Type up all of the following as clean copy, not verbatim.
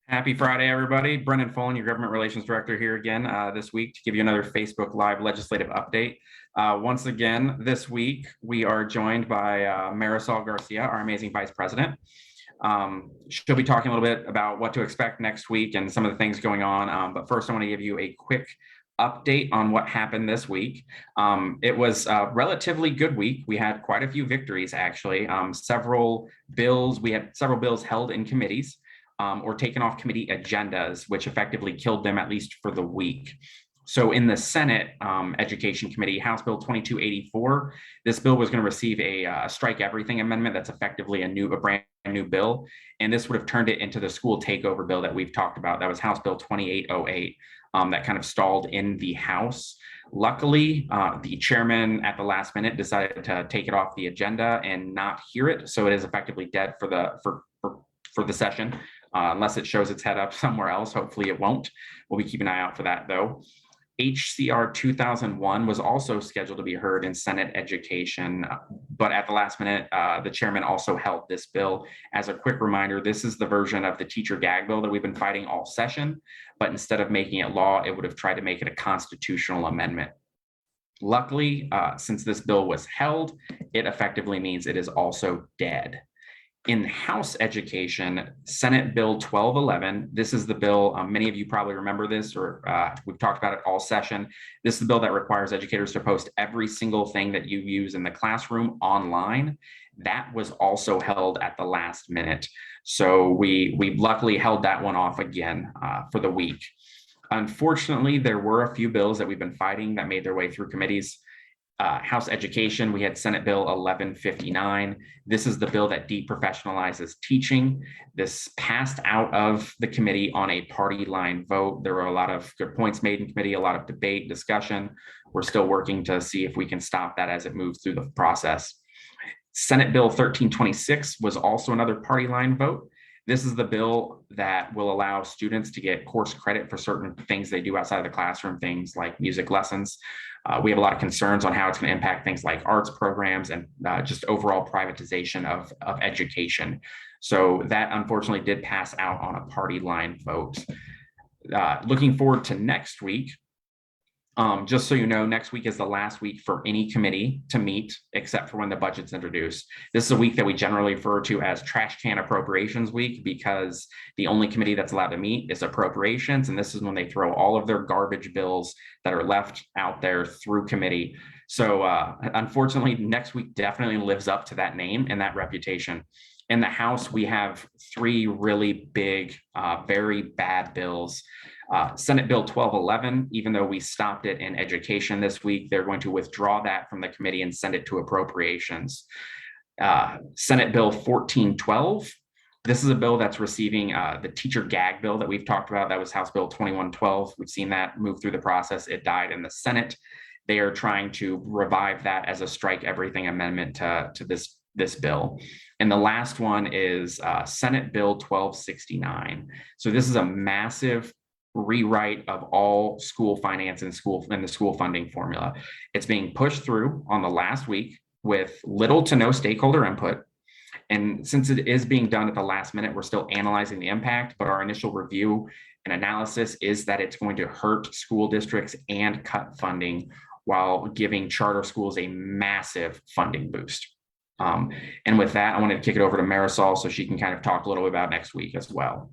Happy Friday, everybody. Brenden, Foland, your Government Relations Director here again this week to give you another Facebook Live legislative update. Once again, this week, we are joined by Marisol Garcia, our amazing Vice President. She'll be talking a little bit about what to expect next week and some of the things going on. But first, I want to give you a quick update on what happened this week. It was a relatively good week. We had quite a few victories, actually. We had several bills held in committees. Or taken off committee agendas, which effectively killed them, at least for the week. So in the Senate Education Committee, House Bill 2284, this bill was going to receive a strike everything amendment that's effectively a brand new bill. And this would have turned it into the school takeover bill that we've talked about. That was House Bill 2808 that kind of stalled in the House. Luckily, the chairman at the last minute decided to take it off the agenda and not hear it. So it is effectively dead for the session. Unless it shows its head up somewhere else. Hopefully it won't. We'll be keeping an eye out for that though. HCR 2001 was also scheduled to be heard in Senate Education, but at the last minute, the chairman also held this bill. As a quick reminder, this is the version of the teacher gag bill that we've been fighting all session, but instead of making it law, it would have tried to make it a constitutional amendment. Luckily, since this bill was held, it effectively means it is also dead. In House Education, Senate Bill 1211, this is the bill, many of you probably remember this, or we've talked about it all session. This is the bill that requires educators to post every single thing that you use in the classroom online. That was also held at the last minute. So we luckily held that one off again for the week. Unfortunately, there were a few bills that we've been fighting that made their way through committees. House Education, we had Senate Bill 1159. This is the bill that deprofessionalizes teaching. This passed out of the committee on a party line vote. There were a lot of good points made in committee, a lot of debate, discussion. We're still working to see if we can stop that as it moves through the process. Senate Bill 1326 was also another party line vote. This is the bill that will allow students to get course credit for certain things they do outside of the classroom, things like music lessons. We have a lot of concerns on how it's going to impact things like arts programs and just overall privatization of education. So that unfortunately did pass out on a party line vote. Looking forward to next week. Just so you know, next week is the last week for any committee to meet, except for when the budget's introduced. This is a week that we generally refer to as trash can appropriations week, because the only committee that's allowed to meet is appropriations. And this is when they throw all of their garbage bills that are left out there through committee. So unfortunately, next week definitely lives up to that name and that reputation. In the House, we have three really big, very bad bills. Senate Bill 1211, even though we stopped it in education this week, they're going to withdraw that from the committee and send it to appropriations. Senate Bill 1412, this is a bill that's receiving the teacher gag bill that we've talked about. That was House Bill 2112. We've seen that move through the process. It died in the Senate. They are trying to revive that as a strike everything amendment to this bill. And the last one is Senate Bill 1269. So this is a massive rewrite of all school finance and the school funding formula. It's being pushed through on the last week with little to no stakeholder input. And since it is being done at the last minute, we're still analyzing the impact, but our initial review and analysis is that it's going to hurt school districts and cut funding while giving charter schools a massive funding boost. And with that, I wanted to kick it over to Marisol so she can kind of talk a little bit about next week as well.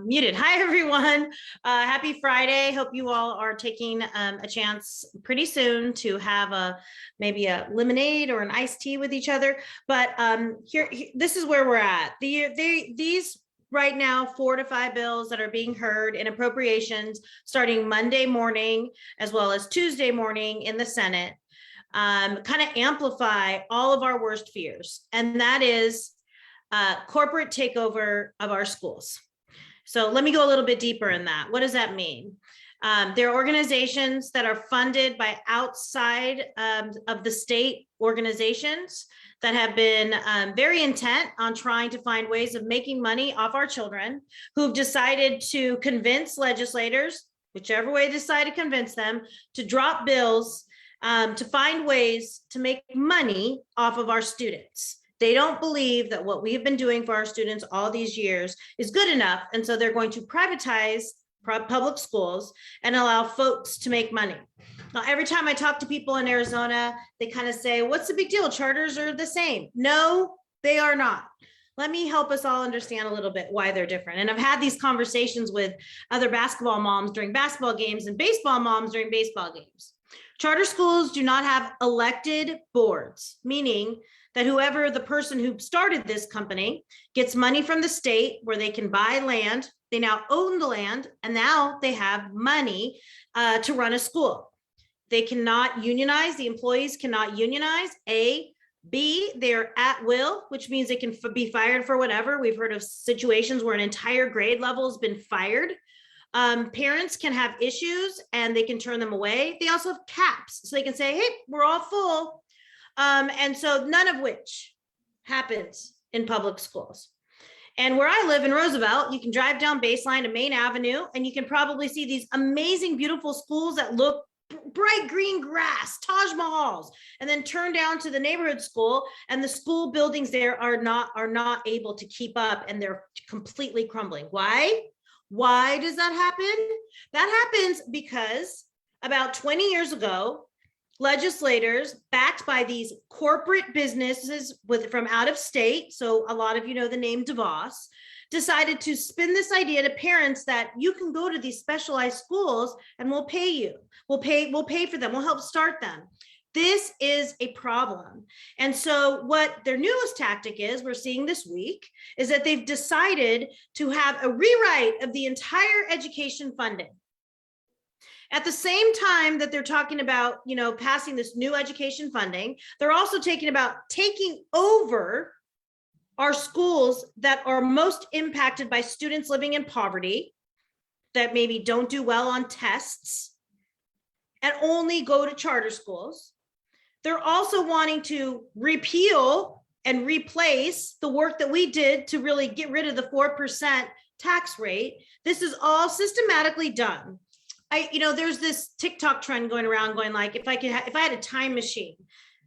Muted. Hi, everyone. Happy Friday. Hope you all are taking a chance pretty soon to have maybe a lemonade or an iced tea with each other. But this is where we're at. These right now, 4 to 5 bills that are being heard in appropriations starting Monday morning, as well as Tuesday morning in the Senate, kind of amplify all of our worst fears. And that is corporate takeover of our schools. So let me go a little bit deeper in that. What does that mean? There are organizations that are funded by outside of the state organizations that have been very intent on trying to find ways of making money off our children, who've decided to convince legislators, whichever way they decide to convince them, to drop bills to find ways to make money off of our students. They don't believe that what we have been doing for our students all these years is good enough. And so they're going to privatize public schools and allow folks to make money. Now, every time I talk to people in Arizona, they kind of say, what's the big deal? Charters are the same. No, they are not. Let me help us all understand a little bit why they're different. And I've had these conversations with other basketball moms during basketball games and baseball moms during baseball games. Charter schools do not have elected boards, meaning that whoever the person who started this company gets money from the state where they can buy land. They now own the land, and now they have money to run a school. They cannot unionize. The employees cannot unionize. A. B, they're at will, which means they can be fired for whatever. We've heard of situations where an entire grade level has been fired. Parents can have issues and they can turn them away. They also have caps, so they can say, hey, we're all full. And so none of which happens in public schools. And where I live in Roosevelt, you can drive down Baseline to Main Avenue, and you can probably see these amazing, beautiful schools that look bright green grass, Taj Mahals, and then turn down to the neighborhood school, and the school buildings there are not able to keep up, and they're completely crumbling. Why? Why does that happen? That happens because about 20 years ago, legislators backed by these corporate businesses from out of state, so a lot of you know the name DeVos, decided to spin this idea to parents that you can go to these specialized schools and we'll pay you. We'll pay for them. We'll help start them. This is a problem. And so what their newest tactic is, we're seeing this week, is that they've decided to have a rewrite of the entire education funding. At the same time that they're talking about, passing this new education funding, they're also taking over our schools that are most impacted by students living in poverty, that maybe don't do well on tests, and only go to charter schools. They're also wanting to repeal and replace the work that we did to really get rid of the 4% tax rate. This is all systematically done. There's this TikTok trend going around going like, if I had a time machine,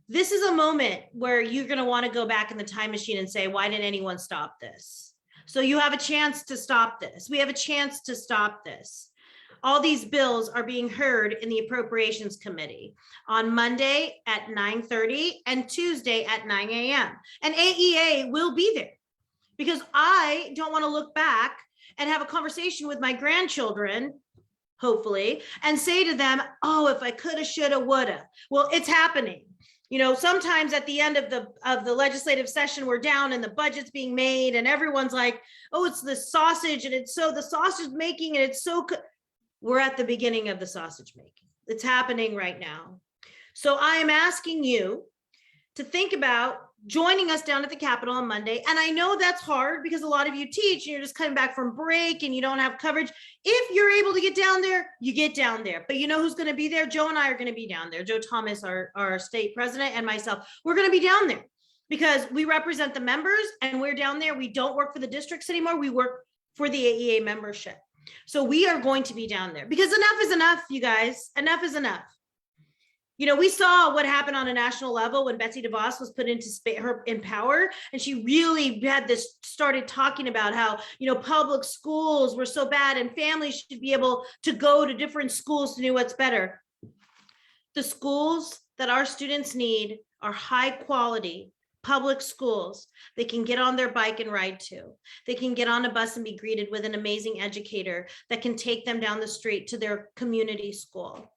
this is a moment where you're going to want to go back in the time machine and say, why didn't anyone stop this? So you have a chance to stop this. We have a chance to stop this. All these bills are being heard in the Appropriations Committee on Monday at 9:30 and Tuesday at 9 a.m. And AEA will be there because I don't want to look back and have a conversation with my grandchildren, hopefully, and say to them, oh, if I coulda, shoulda, woulda. Well, it's happening. Sometimes at the end of the legislative session, we're down and the budget's being made and everyone's like, oh, it's the sausage and it's so the sausage making and it's so we're at the beginning of the sausage making. It's happening right now. So I am asking you to think about joining us down at the Capitol on Monday. And I know that's hard because a lot of you teach and you're just coming back from break and you don't have coverage. If you're able to get down there, you get down there. But you know who's going to be there? Joe and I are going to be down there. Joe Thomas, our state president, and myself. We're going to be down there because we represent the members and we're down there. We don't work for the districts anymore. We work for the AEA membership. So we are going to be down there because enough is enough, you guys. Enough is enough. We saw what happened on a national level when Betsy DeVos was put into in power, and she really started talking about how, public schools were so bad and families should be able to go to different schools to know what's better. The schools that our students need are high quality public schools they can get on their bike and ride to. They can get on a bus and be greeted with an amazing educator that can take them down the street to their community school.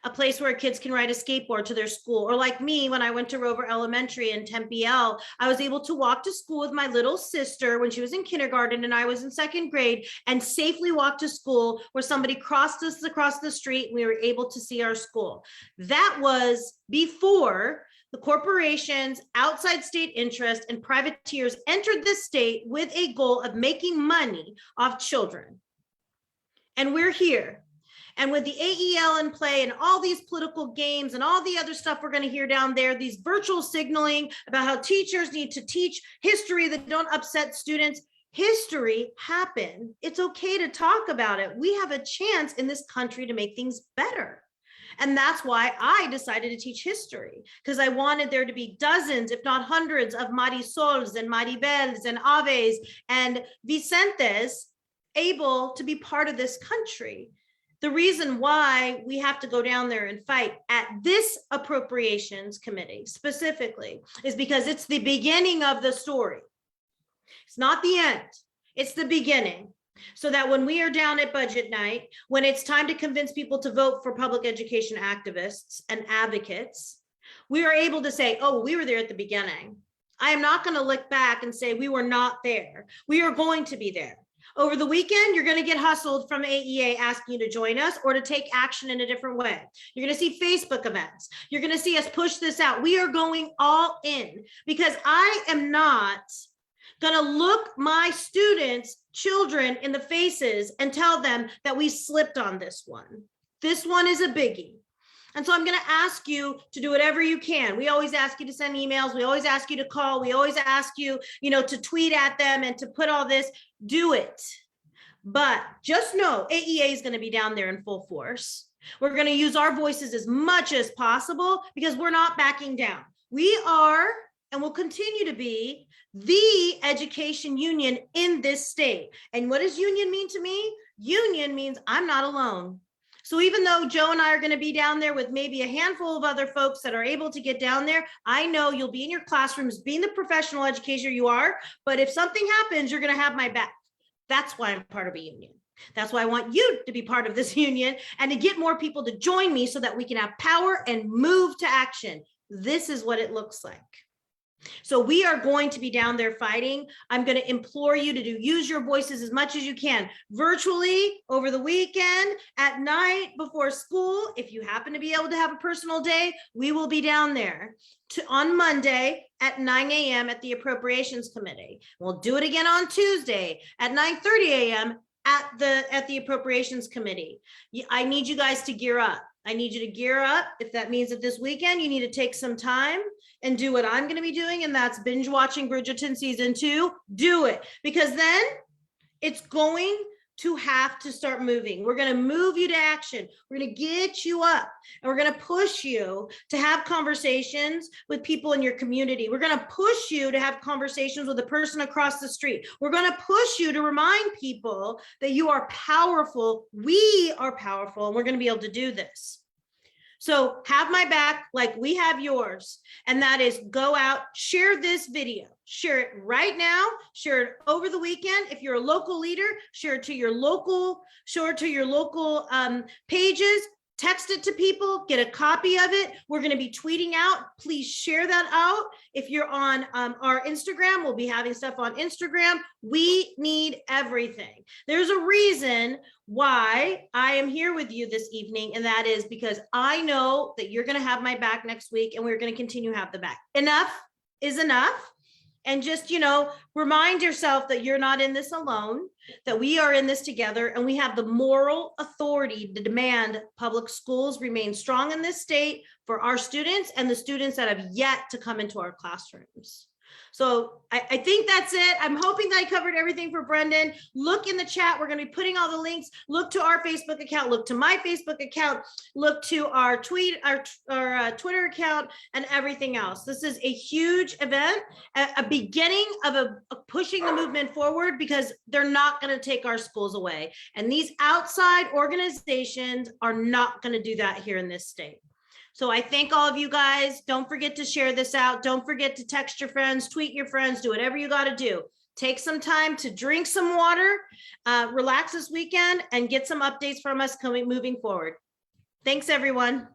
A place where kids can ride a skateboard to their school. Or like me, when I went to Rover Elementary in Tempe L, I was able to walk to school with my little sister when she was in kindergarten and I was in second grade and safely walk to school where somebody crossed us across the street. And we were able to see our school. That was before the corporations, outside state interest, and privateers entered the state with a goal of making money off children. And we're here. And with the AEL in play and all these political games and all the other stuff we're going to hear down there, these virtual signaling about how teachers need to teach history that don't upset students. History happened. It's okay to talk about it. We have a chance in this country to make things better. And that's why I decided to teach history, because I wanted there to be dozens, if not hundreds, of Marisols and Maribels and Aves and Vicentes able to be part of this country. The reason why we have to go down there and fight at this appropriations committee specifically is because it's the beginning of the story. It's not the end, it's the beginning. So that when we are down at budget night, when it's time to convince people to vote for public education activists and advocates, we are able to say, oh, we were there at the beginning. I am not going to look back and say we were not there. We are going to be there. Over the weekend, you're going to get hustled from AEA asking you to join us or to take action in a different way. You're going to see Facebook events. You're going to see us push this out. We are going all in because I am not going to look my students, children in the faces and tell them that we slipped on this one. This one is a biggie. And so I'm going to ask you to do whatever you can. We always ask you to send emails. We always ask you to call. We always ask you, to tweet at them and to put all this. Do it. But just know AEA is going to be down there in full force. We're going to use our voices as much as possible because we're not backing down. We are and will continue to be the education union in this state. And what does union mean to me? Union means I'm not alone. So even though Joe and I are going to be down there with maybe a handful of other folks that are able to get down there, I know you'll be in your classrooms being the professional educator you are, but if something happens, you're going to have my back. That's why I'm part of a union. That's why I want you to be part of this union and to get more people to join me so that we can have power and move to action. This is what it looks like. So we are going to be down there fighting. I'm going to implore you to use your voices as much as you can, virtually, over the weekend, at night, before school. If you happen to be able to have a personal day, we will be down there on Monday at 9 a.m. at the Appropriations Committee. We'll do it again on Tuesday at 9:30 a.m. at the Appropriations Committee. I need you guys to gear up. I need you to gear up. If that means that this weekend you need to take some time and do what I'm going to be doing, and that's binge watching Bridgerton season 2, do it, because then it's going to have to start moving. We're going to move you to action. We're going to get you up and we're going to push you to have conversations with people in your community. We're going to push you to have conversations with the person across the street. We're going to push you to remind people that you are powerful. We are powerful, and we're going to be able to do this. So have my back like we have yours. And that is, go out, share this video, share it right now, share it over the weekend. If you're a local leader, share it to your local, pages, text it to people, get a copy of it. We're going to be tweeting out. Please share that out. If you're on our Instagram, we'll be having stuff on Instagram. We need everything. There's a reason why I am here with you this evening, and that is because I know that you're going to have my back next week, and we're going to continue to have the back. Enough is enough. And just, remind yourself that you're not in this alone, that we are in this together, and we have the moral authority to demand public schools remain strong in this state for our students and the students that have yet to come into our classrooms. So I think that's it. I'm hoping that I covered everything for Brenden. Look in the chat. We're going to be putting all the links. Look to our Facebook account. Look to my Facebook account. Look to our Twitter account and everything else. This is a huge event, a beginning of pushing the movement forward, because they're not going to take our schools away. And these outside organizations are not going to do that here in this state. So I thank all of you guys. Don't forget to share this out. Don't forget to text your friends, tweet your friends, do whatever you got to do. Take some time to drink some water, relax this weekend, and get some updates from us moving forward. Thanks, everyone.